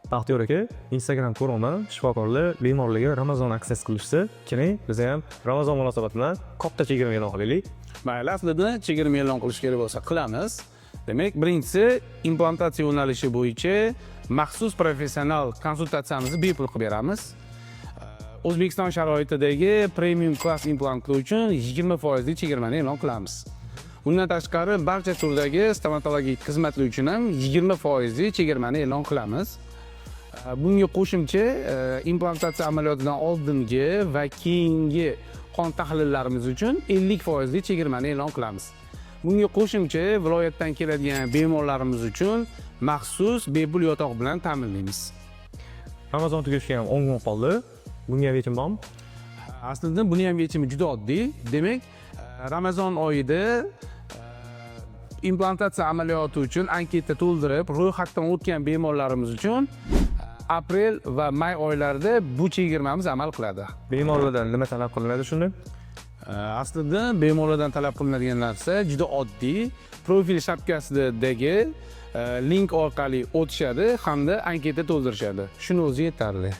Baxtiyor aka, Instagram ko'ruvman, shifokorlar bemorlarga Ramazon aksiyasi qilishsa, keling, biz ham Ramazon munosabati bilan katta chegirma e'lon qilaylik. Mayli, aslida chegirma e'lon qilish kerak bo'lsa qilamiz. Demak, birinchisi implantatsiya yo'nalishi bo'yicha maxsus professional konsultatsiyamizni bepul qilib beramiz. O'zbekiston sharoitidagi premium klass implantlar uchun 20% chegirmani e'lon qilamiz. Bundan tashqari barcha turdagi stomatologik xizmatlar uchun ham 20% chegirmani e'lon qilamiz. Bunga qo'shimcha implantatsiya amaliyotidan oldingi va keyingi qon tahlillarimiz uchun 50% chegirmani e'lon qilamiz. Bunga qo'shimcha viloyatdan keladigan bemorlarimiz uchun maxsus bepul yotoq bilan ta'minlaymiz. Ramazon tugashiga ham 10 kun qoldi. Bunga ham yechim bormi? Aslida buni ham yechimi juda oddiy. Demak, Ramazon oyida implantatsiya amaliyoti uchun anketa to'ldirib, ro'yxatdan o'tgan bemorlarimiz uchun aprel va may oylarida bu chegirmamiz amal qiladi. Bemorlardan nima talab qilinadi shunda? Aslida bemorlardan talab qilinadigan narsa juda oddiy. Profil shapkasidagi link orqali o'tishadi hamda anketa to'ldirishadi. Shuni o'zi yetarli.